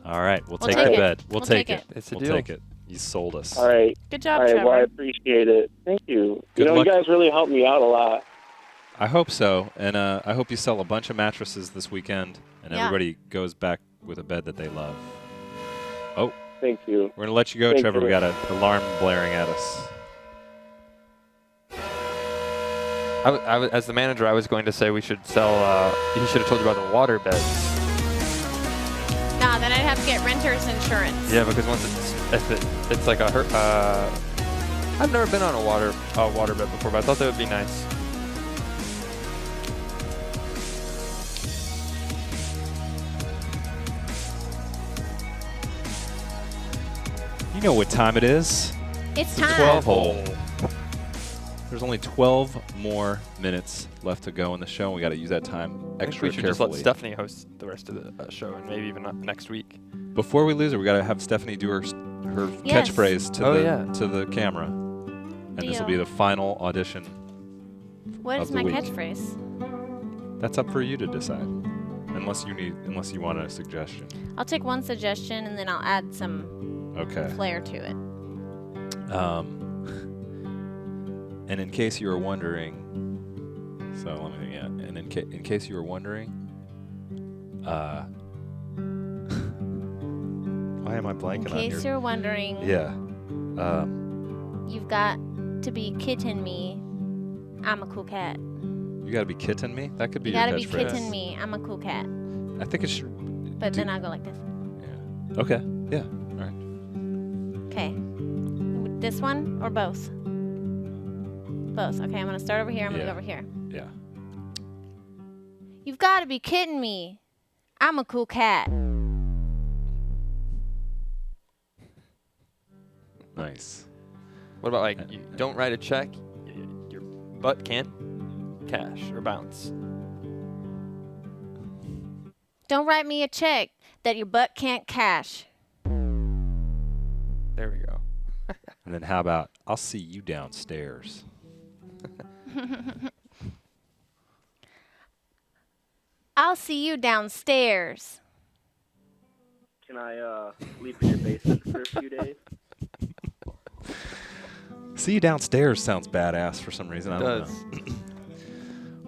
All right, we'll We'll take take the it. bed. We'll We'll take take it. It's a We'll deal. take it. You sold us. All right. Good job, All right. Trevor. Well, I appreciate it. Thank you. Good You luck. guys really helped me out a lot. I hope so, and I hope you sell a bunch of mattresses this weekend, and Yeah. everybody goes back with a bed that they love. Oh, Thank you. we're gonna let you go, Thank Trevor. you. We got an alarm blaring at us. As the manager, I was going to say we should sell. He should have told you about the water beds. Nah, then I'd have to get renter's insurance. Yeah, because once it's like a. I've never been on a water bed before, but I thought that would be nice. You know what time it is. It's time. 12 hole. There's only 12 more minutes left to go in the show, and we got to use that time I think extra we should just let carefully. Stephanie host the rest of the show, and maybe even next week. Before we lose her, we got to have Stephanie do her Yes. catchphrase to Oh, the yeah. to the camera, and this will be Deal. the final audition. What of is the my week. catchphrase? That's up for you to decide, unless you want a suggestion. I'll take one suggestion and then I'll add some Okay. flair to it. And in case you were wondering, and in case you were wondering, why am I In blanking on case your? you're wondering, Yeah. you've got to be kidding me. I'm a cool cat. You gotta be kidding me. That could be You your gotta be catchphrase. kidding me. I'm a cool cat. I think it should. But then I'll go like this. Yeah. Okay. Yeah. All right. Okay. This one or both? Both. Okay, I'm gonna start over here. I'm gonna Yeah. go over here. Yeah. You've got to be kidding me. I'm a cool cat. Nice. What about like you don't write a check, your butt can't cash or bounce. Don't write me a check that your butt can't cash. There we go. And then how about I'll see you downstairs? I'll see you downstairs. Can I sleep in your basement for a few days? See you downstairs sounds badass for some reason. I don't does. know.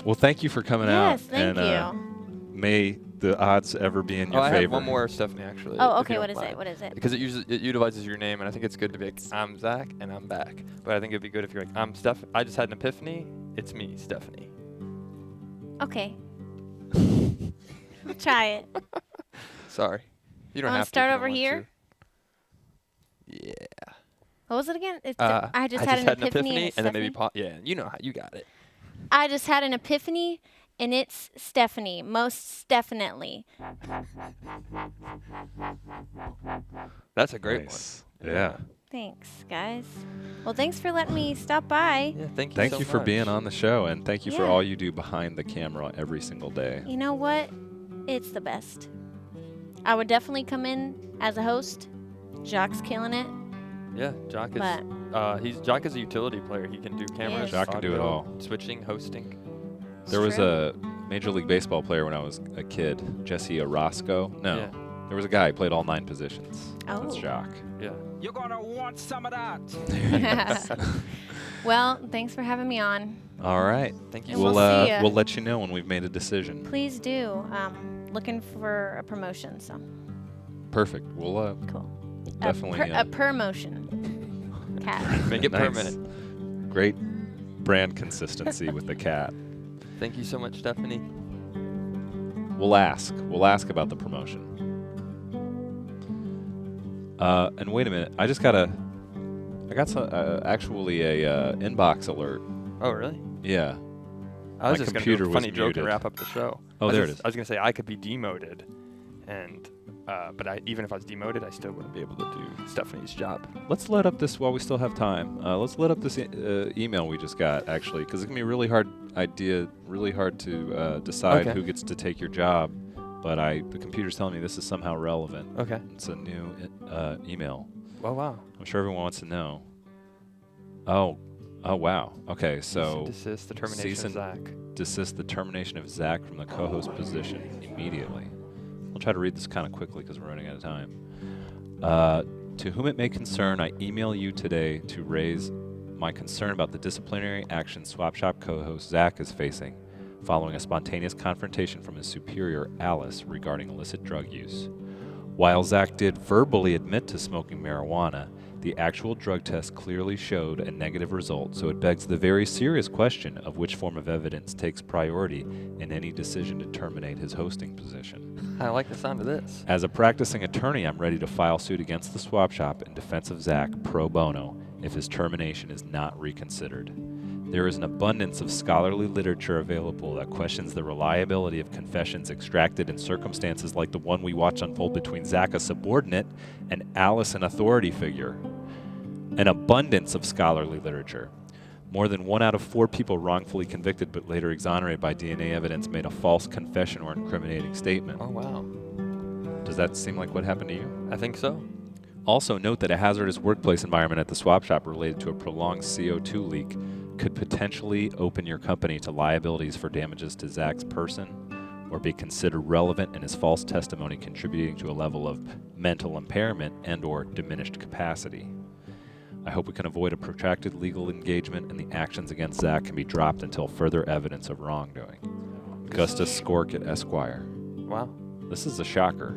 Well, thank you for coming out. Yes, thank you. May the odds ever be in your I favor. have one more, Stephanie, actually. Oh, if okay. you What don't is it? mind. What is it? Because it utilizes your name, and I think it's good to be like, I'm Zach, and I'm back. But I think it'd be good if you're like, I'm Steph. I just had an epiphany. It's me, Stephanie. Okay. I'll try it. Sorry. You don't Wanna have to. start if you over don't want here? to. Yeah. What was it again? It's I just had an epiphany, and then maybe Stephanie? yeah, you know how you got it. I just had an epiphany, and it's Stephanie. Most definitely. That's a great Nice. one. Yeah. Thanks, guys. Well, thanks for letting me stop by. Yeah, thank you. Thank so you for much. being on the show, and thank you for Yeah. all you do behind the camera every single day. You know what? It's the best. I would definitely come in as a host. Jock's killing it. Yeah, Jock is. But Jock is a utility player. He can do cameras. Jock can do it audio, all. Switching, hosting. There was true. a Major League Baseball player when I was a kid, Jesse Orozco. No, Yeah. there was a guy who played all 9 positions. That's Oh. Jock. Yeah. You're gonna want some of that. Well, thanks for having me on. All right. Thank you. And We'll we'll see ya. we'll let you know when we've made a decision. Please do. Looking for a promotion, so Perfect. We'll cool. definitely A promotion. Cat. Make it nice. permanent. Great brand consistency with the cat. Thank you so much, Stephanie. We'll ask. We'll ask about the promotion. And wait a minute. I got some, actually a inbox alert. Oh, really? Yeah. I was My just going to computer do a was funny joke to muted. wrap up the show. Oh, there it is. I was going to say I could be demoted, and but even if I was demoted, I still wouldn't be able to do Stephanie's job. Let's let up this while we still have time. Let's let up this email we just got, actually, because it can be a really hard to decide Okay. who gets to take your job. But the computer's telling me this is somehow relevant. Okay. It's a new email. Oh, wow. I'm sure everyone wants to know. Oh, wow. Okay, so Cease and desist the termination cease of and Zach. desist the termination of Zach from the co-host position immediately. I'll try to read this kind of quickly because we're running out of time. To whom it may concern, I email you today to raise my concern about the disciplinary action Swap Shop co-host Zach is facing following a spontaneous confrontation from his superior, Alice, regarding illicit drug use. While Zach did verbally admit to smoking marijuana, the actual drug test clearly showed a negative result, so it begs the very serious question of which form of evidence takes priority in any decision to terminate his hosting position. I like the sound of this. As a practicing attorney, I'm ready to file suit against the Swap Shop in defense of Zach pro bono if his termination is not reconsidered. There is an abundance of scholarly literature available that questions the reliability of confessions extracted in circumstances like the one we watch unfold between Zach, a subordinate, and Alice, an authority figure. An abundance of scholarly literature. More than 1 out of 4 people wrongfully convicted but later exonerated by DNA evidence made a false confession or incriminating statement. Oh, wow. Does that seem like what happened to you? I think so. Also note that a hazardous workplace environment at the Swap Shop related to a prolonged CO2 leak could potentially open your company to liabilities for damages to Zach's person or be considered relevant in his false testimony contributing to a level of mental impairment and or diminished capacity. I hope we can avoid a protracted legal engagement and the actions against Zach can be dropped until further evidence of wrongdoing. Augustus Skork, Esquire. Wow. This is a shocker.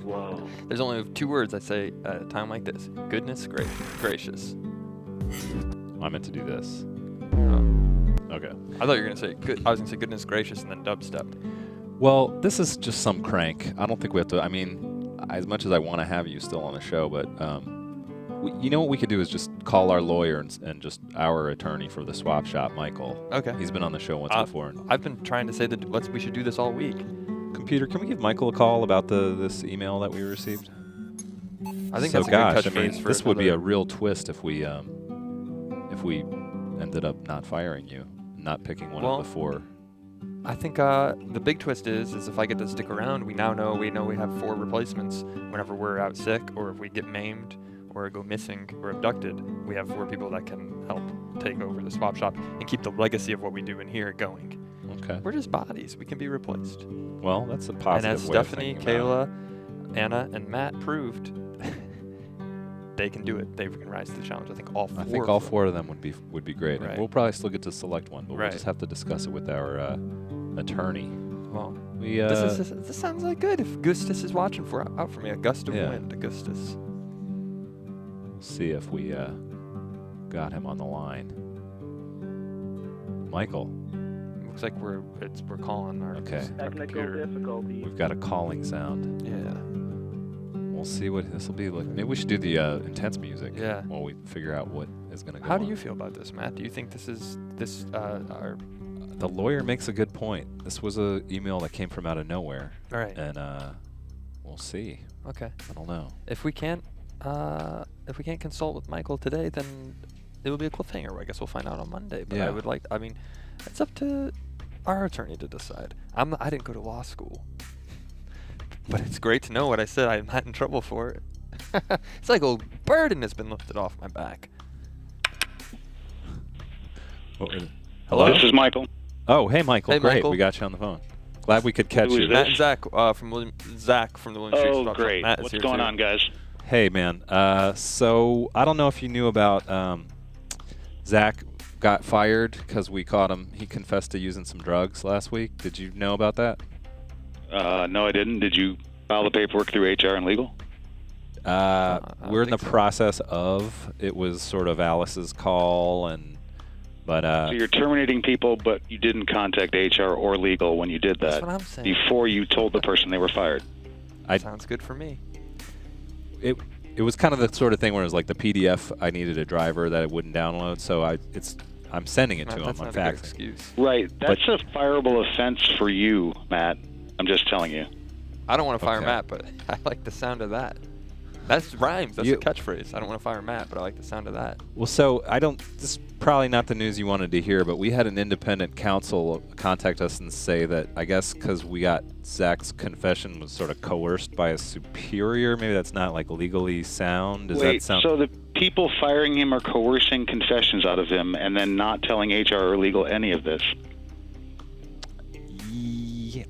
Whoa. There's only 2 words I say at a time like this. Goodness gracious. I meant to do this. Okay. I thought you were going to say good. I was going to say goodness gracious and then dubstep. Well, this is just some crank. I don't think we have to. I mean, as much as I want to have you still on the show, but you know what we could do is just call our lawyer and just our attorney for the Swap Shop, Michael. Okay. He's been on the show once before. I've been trying to say that we should do this all week. Computer, can we give Michael a call about this email that we received? I think so that's a gosh, good catchphrase for this would be a another- real twist if we ended up not firing you, not picking one of the 4. I think the big twist is if I get to stick around, we know we have 4 replacements whenever we're out sick or if we get maimed or go missing or abducted. We have 4 people that can help take over the Swap Shop and keep the legacy of what we do in here going. Okay. We're just bodies. We can be replaced. Well, that's a And positive as way of Stephanie, thinking about Kayla, Anna, and Matt proved, they can do it. They can rise to the challenge. I think all four. I think all four of them would be great. Right. And we'll probably still get to select one, but we'll Right. just have to discuss it with our attorney. Well, We this sounds like good. If Augustus is watching out for me, a gust of Yeah. wind, Augustus. see if we got him on the line. Michael, Looks like we're calling our Okay. Technical computer. difficulties. we've got a calling sound. Yeah. We'll see what this will be like. Maybe we should do the intense music. Yeah. While we figure out what is going to go How do on. you feel about this, Matt? Do you think this is our The lawyer makes a good point. This was a email that came from out of nowhere, all right? and we'll see. Okay. I don't know. If we can't consult with Michael today, then it will be a cliffhanger. I guess we'll find out on Monday. But Yeah. I mean, it's up to our attorney to decide. I didn't go to law school, but it's great to know what I said. I'm not in trouble for it. It's like a burden has been lifted off my back. Hello? This is Michael. Oh, hey, Michael. Hey, Great. Michael. We got you on the phone. Glad we could catch Who you. is Matt this? and Zach from the William Street Oh, Swap Shop. great. Matt is What's here going too. on, guys? Hey, man. So I don't know if you knew about Zach got fired because we caught him. He confessed to using some drugs last week. Did you know about that? No, I didn't. Did you file the paperwork through HR and legal? I don't We're in the think so. process of. It was sort of Alice's call, but So you're terminating people, but you didn't contact HR or legal when you did That's that what I'm saying. before you told the person they were fired. Sounds good for me. it was kind of the sort of thing where it was like the PDF. I needed a driver that it wouldn't download, so I'm sending it to him. That's I'm not a good faxing. Right. excuse. That's a fireable offense for you, Matt. I'm just telling you. I don't want to fire Okay. Matt, but I like the sound of that. That's rhymes. That's You- a catchphrase. I don't want to fire Matt, but I like the sound of that. Well, so this is probably not the news you wanted to hear, but we had an independent counsel contact us and say that I guess because we got Zach's confession was sort of coerced by a superior. Maybe that's not like legally sound. Does Wait, that sound? so the people firing him are coercing confessions out of him and then not telling HR or legal any of this?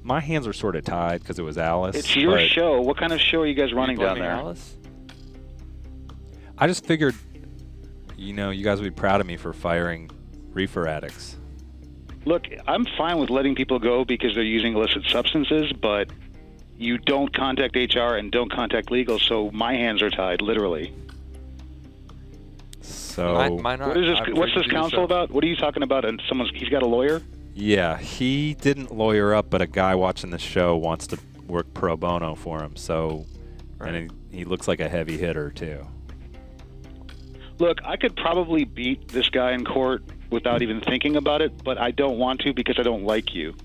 My hands are sort of tied because it was Alice. It's your but show. What kind of show are you guys running You down blaming there? Alice? I just figured, you guys would be proud of me for firing reefer addicts. Look, I'm fine with letting people go because they're using illicit substances, but you don't contact HR and don't contact legal, so my hands are tied, literally. So Mine What aren't. is I'm this? free What's to this do the counsel show. about? What are you talking about? And he's got a lawyer? yeah, he didn't lawyer up, but a guy watching the show wants to work pro bono for him. So, Right. and he looks like a heavy hitter too. Look, I could probably beat this guy in court without even thinking about it, but I don't want to because I don't like you.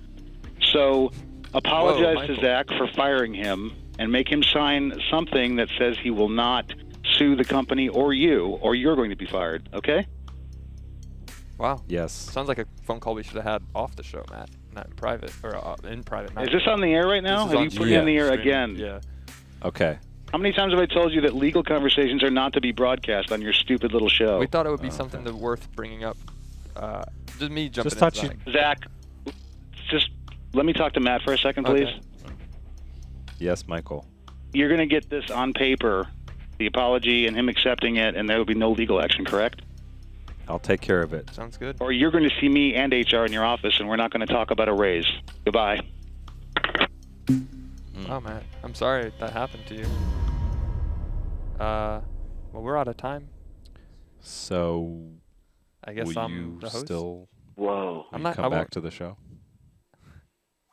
So apologize to Michael. Zach for firing him and make him sign something that says he will not sue the company or you, or you're going to be fired, okay? Wow. Yes. Sounds like a phone call we should have had off the show, Matt, not in private or in private. Not Is this on the air right now? This is Have on you put it on the air streaming. again? Yeah. Okay. How many times have I told you that legal conversations are not to be broadcast on your stupid little show? We thought it would be something that worth bringing up. Just me jumping Just in. thought you- Zach, just let me talk to Matt for a second, please. Okay. Yes, Michael. You're going to get this on paper, the apology and him accepting it, and there will be no legal action, correct? I'll take care of it. Sounds good. Or you're going to see me and HR in your office, and we're not going to talk about a raise. Goodbye. Oh, Matt, I'm sorry that happened to you. Well, we're out of time. So, I guess will I'm you the host. still Whoa. I'm not. come I back won't. to the show?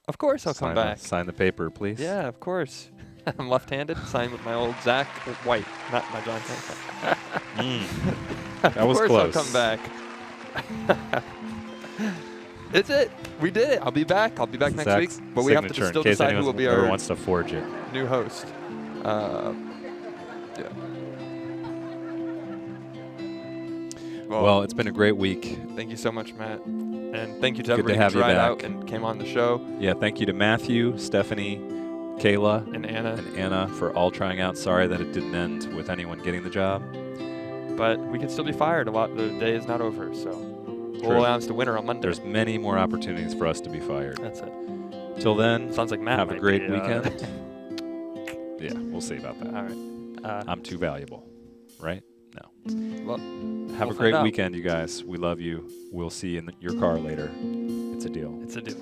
Of course, I'll come back. Sign the paper, please. Yeah, of course. I'm left-handed. Sign with my old Zach White, not my John Hancock. That was Of course, close. I'll come back. It's it. We did it. I'll be back. I'll be back next Zach's week. But we have to signature, still in case decide who anyone will be ever our wants to forge it. new host. Yeah. Well, it's been a great week. Thank you so much, Matt. And thank you to Good to everybody have who you tried back. out and came on the show. Yeah, thank you to Matthew, Stephanie, Kayla, And Anna. and Anna for all trying out. Sorry that it didn't end with anyone getting the job. But we could still be fired. The day is not over. So We'll announce the winner on Monday. There's many more opportunities for us to be fired. That's it. Till then, Sounds like Matt have a might great be, weekend. Yeah, we'll see about that. All right. I'm too valuable, right? No. Well, Have we'll a great find out. weekend, you guys. We love you. We'll see you in your car later. It's a deal. It's a deal.